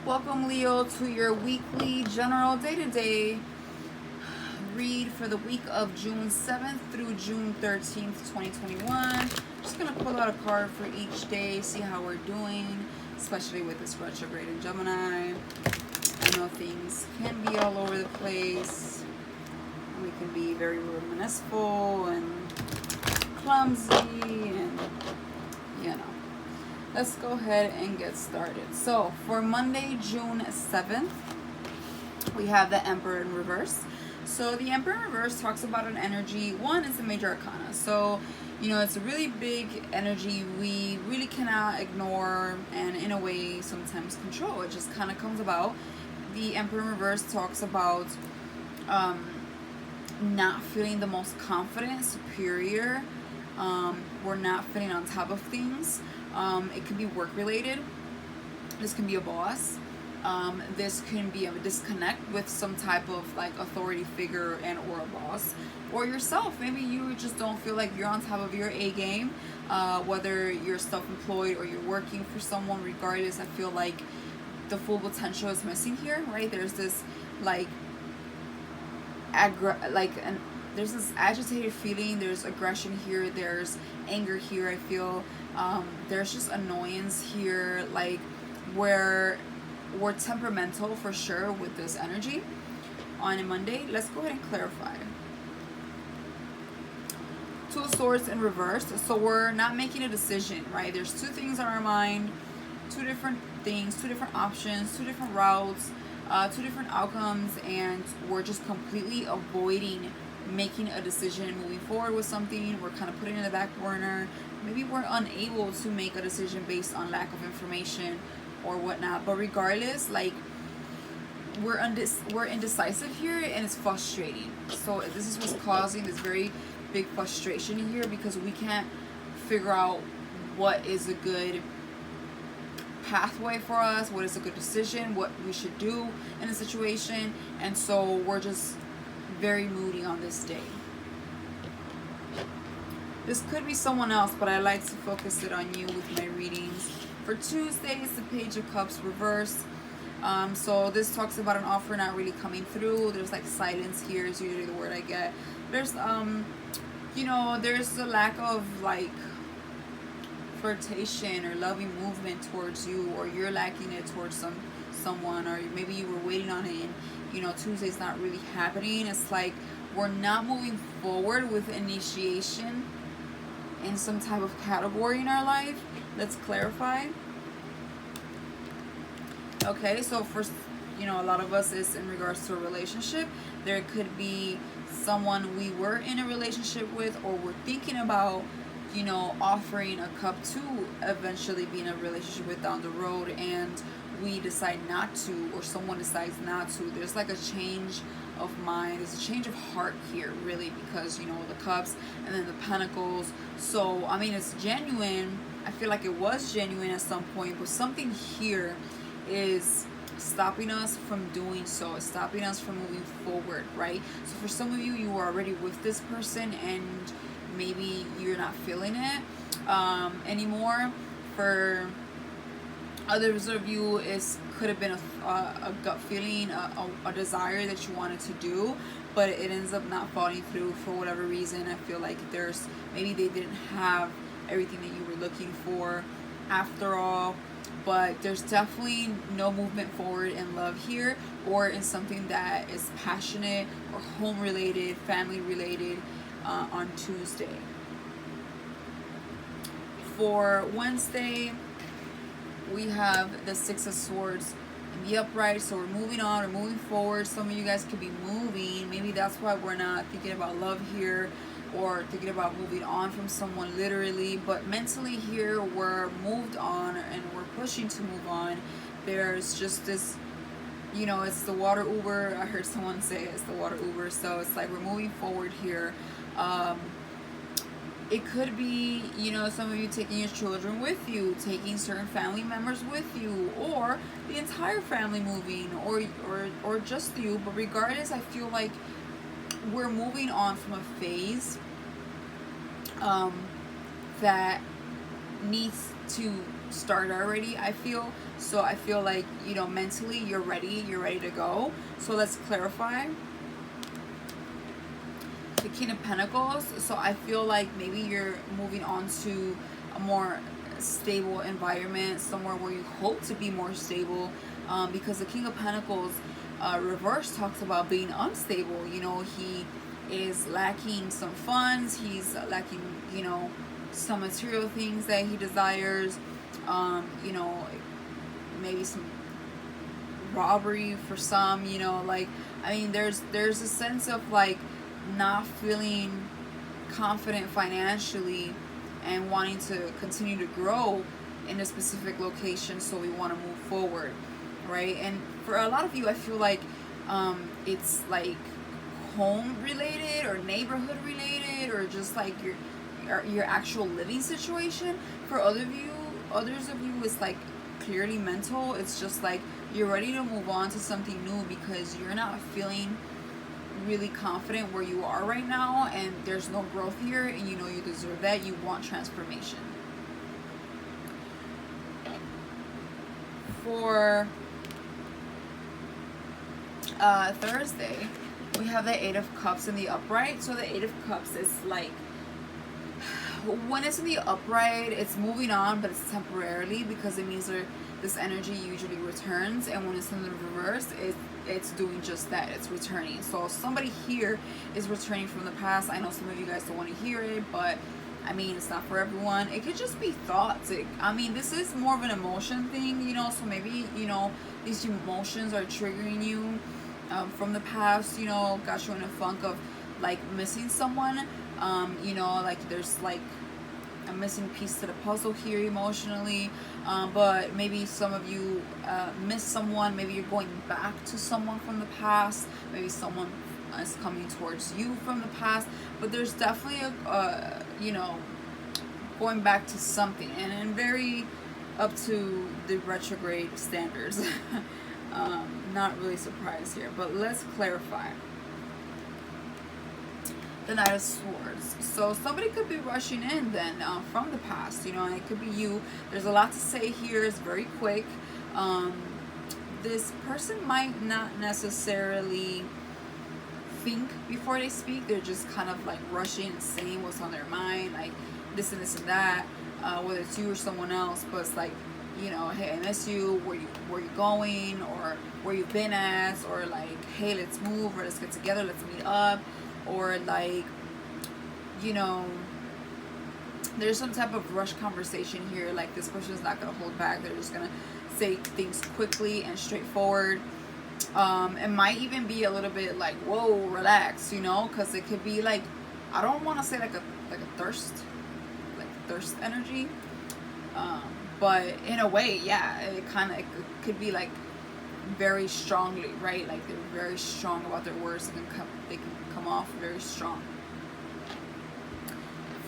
Welcome, Leo, to your weekly general day-to-day read for the week of June 7th through June 13th, 2021. Just going to pull out a card for each day, see how we're doing, especially with this retrograde in Gemini. I know things can be all over the place. We can be very reminiscent and clumsy and, you know. Let's go ahead and get started. So for Monday, June 7th, we have the Emperor in reverse. So the Emperor in reverse talks about an energy. One is a major arcana. So, it's a really big energy we really cannot ignore and in a way sometimes control. It just kind of comes about. The Emperor in reverse talks about not feeling the most confident, superior. We're not feeling on top of things. It can be work related. This can be a boss. This can be a disconnect with some type of like authority figure and or a boss, or yourself. Maybe you just don't feel like you're on top of your A game, whether you're self-employed or you're working for someone. Regardless, I feel like the full potential is missing here, right? There's this like there's this agitated feeling, there's aggression here, there's anger here. I feel there's just annoyance here, like where we're temperamental for sure with this energy on a Monday. Let's go ahead and clarify. Two of Swords in reverse. So we're not making a decision, right? There's two things on our mind, two different things, two different options, two different routes, two different outcomes, and we're just completely avoiding making a decision and moving forward with something. We're kind of putting it in the back burner. Maybe we're unable to make a decision based on lack of information or whatnot. But regardless, like we're indecisive here, and it's frustrating. So this is what's causing this very big frustration here, because we can't figure out what is a good pathway for us, what is a good decision, what we should do in a situation. And so we're just very moody on this day. This could be someone else, but I like to focus it on you with my readings. For Tuesday, it's the Page of Cups reverse. So this talks about an offer not really coming through. There's like silence here is usually the word I get. There's there's a lack of like flirtation or loving movement towards you, or you're lacking it towards someone, or maybe you were waiting on it and Tuesday's not really happening. It's like we're not moving forward with initiation in some type of category in our life. Let's clarify. Okay, so first, a lot of us is in regards to a relationship. There could be someone we were in a relationship with, or we're thinking about offering a cup to eventually be in a relationship with down the road, and we decide not to, or someone decides not to. There's like a change of mind. There's a change of heart here, really, because the cups and then the pentacles. So I mean, it's genuine. I feel like it was genuine at some point, but something here is stopping us from doing so. It's stopping us from moving forward, right? So for some of you, you are already with this person and maybe you're not feeling it anymore. For others of you, it could have been a gut feeling, a desire that you wanted to do, but it ends up not falling through for whatever reason. I feel like maybe they didn't have everything that you were looking for after all. But there's definitely no movement forward in love here, or in something that is passionate or home related, family related on Tuesday. For Wednesday, we have the Six of Swords in the upright. So we're moving on, we're moving forward. Some of you guys could be moving. Maybe that's why we're not thinking about love here, or thinking about moving on from someone literally, but mentally here we're moved on and we're pushing to move on. There's just this, it's the water Uber. I heard someone say it's the water Uber. So it's like we're moving forward here. It could be, some of you taking your children with you, taking certain family members with you, or the entire family moving, or just you. But regardless, I feel like we're moving on from a phase that needs to start already, I feel. So I feel like, mentally you're ready to go. So let's clarify. The King of Pentacles. So I feel like maybe you're moving on to a more stable environment, somewhere where you hope to be more stable, because the King of Pentacles reverse talks about being unstable. He is lacking some funds, he's lacking, some material things that he desires, maybe some robbery for some, there's a sense of like not feeling confident financially and wanting to continue to grow in a specific location, so we want to move forward, right? And for a lot of you, I feel like it's like home related or neighborhood related, or just like your actual living situation. For others of you, it's like clearly mental. It's just like you're ready to move on to something new because you're not feeling really confident where you are right now, and there's no growth here, and you deserve that. You want transformation. For Thursday, we have the Eight of Cups in the upright. So the Eight of Cups is like, when it's in the upright, it's moving on, but it's temporarily, because it means this energy usually returns. And when it's in the reverse, it's doing just that. It's returning. So somebody here is returning from the past. I know some of you guys don't want to hear it, but it's not for everyone. It could just be thoughts. This is more of an emotion thing, so maybe, these emotions are triggering you from the past, got you in a funk of like missing someone. Like there's like a missing piece to the puzzle here emotionally, but maybe some of you miss someone. Maybe you're going back to someone from the past. Maybe someone is coming towards you from the past, but there's definitely going back to something, and very up to the retrograde standards. Not really surprised here, but let's clarify. The Knight of Swords. So somebody could be rushing in then from the past, and it could be you. There's a lot to say here. It's very quick. This person might not necessarily think before they speak. They're just kind of like rushing and saying what's on their mind, like this and this and that, whether it's you or someone else. But it's like, hey, I miss you, where you going, or where you've been at, or like, hey, let's move, or let's get together, let's meet up. Or like, there's some type of rush conversation here. Like this person is not going to hold back. They're just going to say things quickly and straightforward. It might even be a little bit like, whoa, relax, because it could be like, I don't want to say like a thirst energy. But in a way, yeah, it could be like very strongly, right? Like they're very strong about their words. They can come off very strong.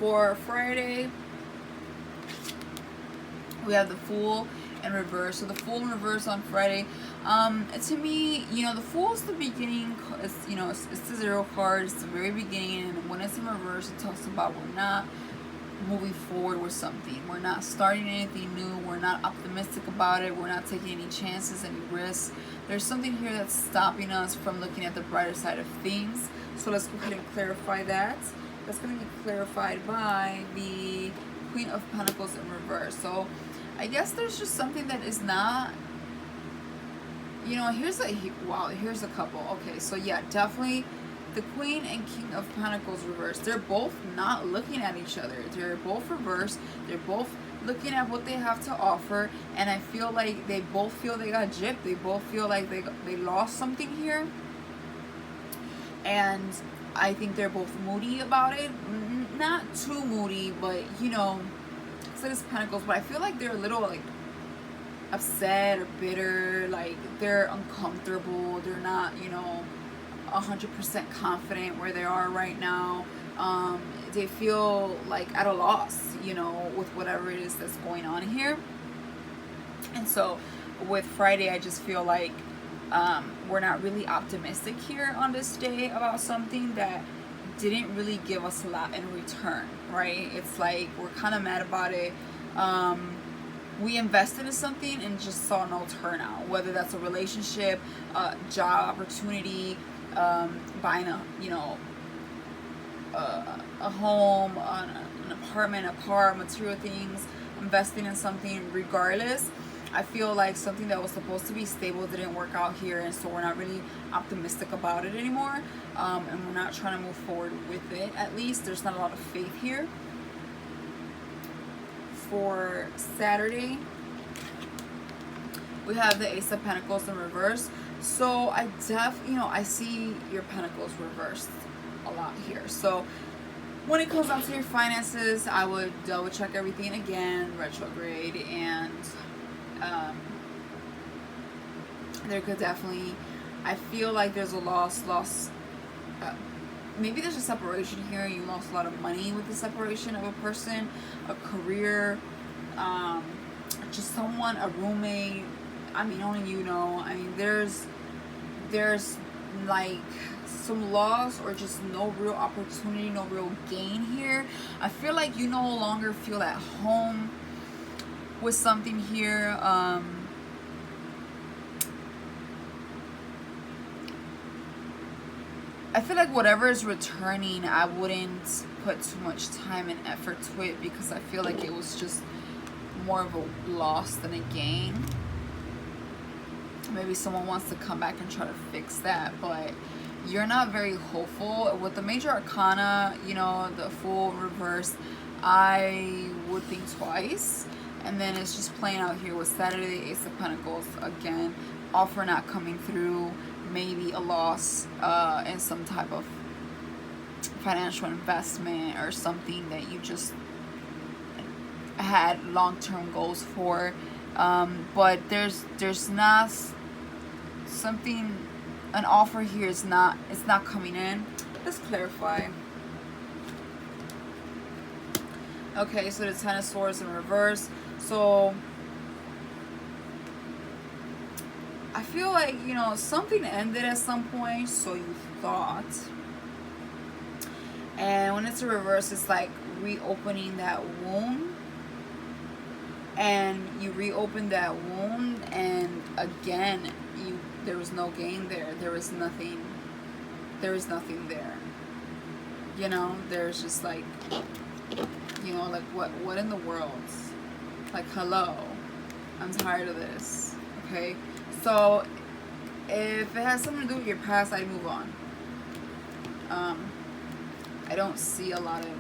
For Friday, we have the Fool in reverse. So the Fool in reverse on Friday, to me, the Fool is the beginning. It's the Zero card. It's the very beginning, and when it's in reverse, it talks about we're not moving forward with something. We're not starting anything new. We're not optimistic about it. We're not taking any chances, any risks. There's something here that's stopping us from looking at the brighter side of things. So let's go ahead and clarify that. That's going to be clarified by the Queen of Pentacles in reverse. So I guess there's just something that is not, here's a couple. Okay, so yeah, definitely the Queen and King of Pentacles reverse. They're both not looking at each other. They're both reversed. They're both looking at what they have to offer, and I feel like they both feel they got gypped. They both feel like they lost something here, and I think they're both moody about it. Not too moody, but so this Pentacles, but I feel like they're a little like upset or bitter, like they're uncomfortable. They're not 100% confident where they are right now. They feel like at a loss, with whatever it is that's going on here. And so with Friday, I just feel like we're not really optimistic here on this day about something that didn't really give us a lot in return, right? It's like we're kind of mad about it. we invested in something and just saw no turnout, whether that's a relationship, job opportunity, buying a, you know, a home, an apartment, a car, material things, investing in something. Regardless, I feel like something that was supposed to be stable didn't work out here, and so we're not really optimistic about it anymore, and we're not trying to move forward with it. At least there's not a lot of faith here. For Saturday, we have the Ace of Pentacles in reverse. So I I see your Pentacles reversed a lot here. So when it comes down to your finances, I would double check everything again, retrograde, and there could definitely, I feel like there's a loss, maybe there's a separation here. You lost a lot of money with the separation of a person, a career, just someone, a roommate. I mean, only you know. I mean, there's like some loss or just no real opportunity, no real gain here. I feel like you no longer feel at home with something here. I feel like whatever is returning, I wouldn't put too much time and effort to it, because I feel like it was just more of a loss than a gain. Maybe someone wants to come back and try to fix that, but you're not very hopeful. With the major arcana, you know, the Fool reverse, I would think twice. And then it's just playing out here with Saturday, Ace of Pentacles. Again, offer not coming through, maybe a loss in some type of financial investment or something that you just had long-term goals for. But there's not something, an offer here is not, it's not coming in. Let's clarify. Okay, so the Ten of Swords in reverse. So I feel like, you know, something ended at some point, so you thought. And when it's a reverse, it's like reopening that wound. And you reopen that wound, and again, there was no gain there. There was nothing there. You know, there's just like, you know, like what in the world? Like, hello, I'm tired of this. Okay, so if it has something to do with your past, I'd move on. I don't see a lot of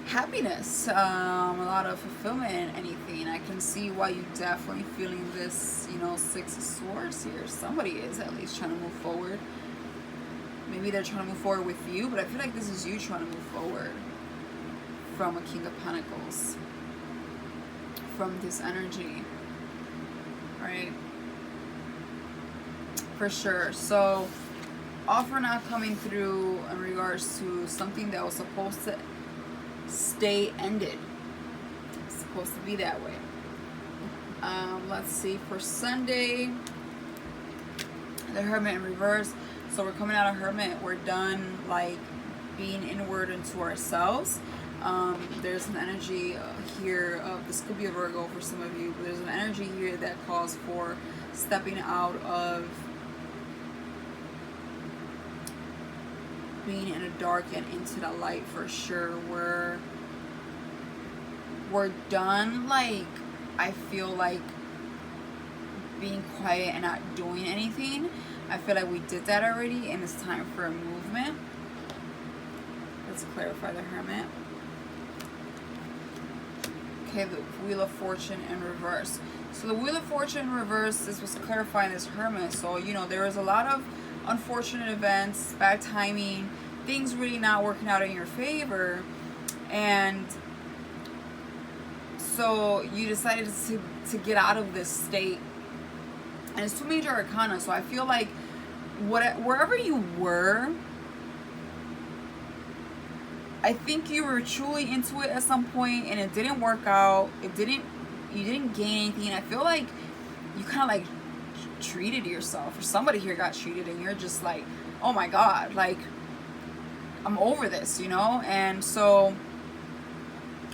happiness, a lot of fulfillment in anything. I can see why you definitely feeling this, you know, Six of Swords here. Somebody is at least trying to move forward. Maybe they're trying to move forward with you, but I feel like this is you trying to move forward from a King of Pentacles, from this energy, right? For sure. So offer not coming through in regards to something that was supposed to stay ended. It's supposed to be that way. Let's see, for Sunday, the Hermit in reverse. So we're coming out of Hermit. We're done like being inward into ourselves. There's an energy here of, this could be a Virgo for some of you, but there's an energy here that calls for stepping out of being in a dark and into the light. For sure. We're done, like, I feel like being quiet and not doing anything. I feel like we did that already, and it's time for a movement. Let's clarify the Hermit. Okay, the Wheel of Fortune in reverse. So the Wheel of Fortune in reverse, this was clarifying this Hermit. So, you know, there was a lot of unfortunate events, bad timing, things really not working out in your favor. And so you decided to get out of this state. And it's two major arcana, so I feel like wherever you were, I think you were truly into it at some point, and it didn't work out. You didn't gain anything. I feel like you kind of like treated yourself, or somebody here got treated, and you're just like, oh my God, like, I'm over this, you know? And so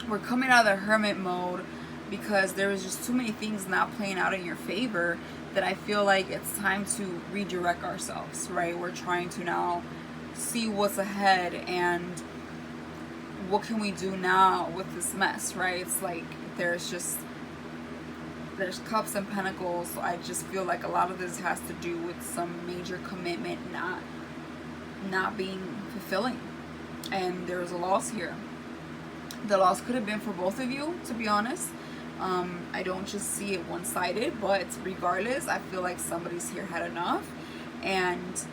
we're coming out of the hermit mode because there was just too many things not playing out in your favor, that I feel like it's time to redirect ourselves, right? We're trying to now see what's ahead and what can we do now with this mess, right? It's like there's cups and pentacles. So I just feel like a lot of this has to do with some major commitment not being fulfilling, and there's a loss here. The loss could have been for both of you, to be honest. I don't just see it one-sided, but regardless, I feel like somebody's here had enough, and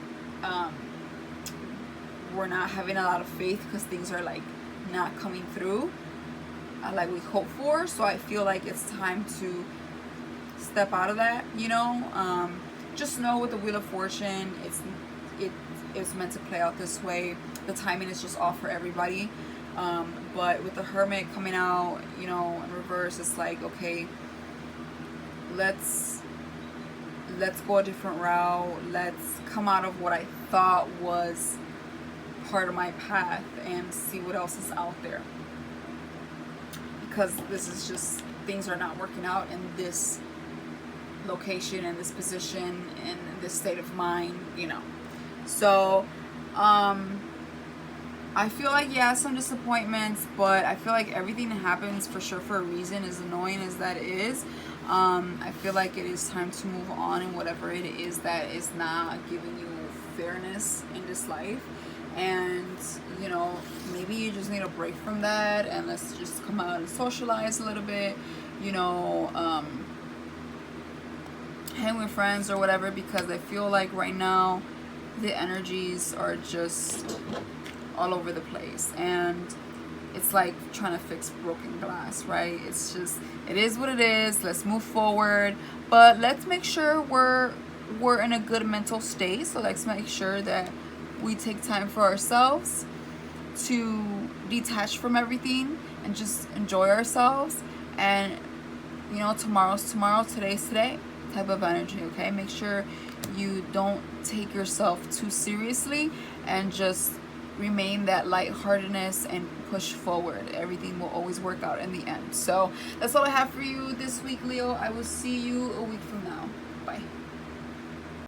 we're not having a lot of faith because things are like not coming through like we hope for. So I feel like it's time to step out of that, you know. Just know with the Wheel of Fortune, it's meant to play out this way. The timing is just off for everybody. But with the Hermit coming out, you know, in reverse, it's like, okay, let's go a different route. Let's come out of what I thought was part of my path and see what else is out there. Because this is just, things are not working out in this location and this position and this state of mind, you know. So, I feel like, yeah, some disappointments, but I feel like everything that happens for sure for a reason, as annoying as that is. I feel like it is time to move on, and whatever it is that is not giving you fairness in this life. And, you know, maybe you just need a break from that, and let's just come out and socialize a little bit, you know, hang with friends or whatever, because I feel like right now the energies are just all over the place, and it's like trying to fix broken glass, right? It's just, it is what it is. Let's move forward, but let's make sure we're in a good mental state. So let's make sure that we take time for ourselves to detach from everything and just enjoy ourselves. And, you know, tomorrow's tomorrow, today's today type of energy, okay? Make sure you don't take yourself too seriously, and just remain that lightheartedness and push forward. Everything will always work out in the end. So that's all I have for you this week, Leo. I will see you a week from now. Bye.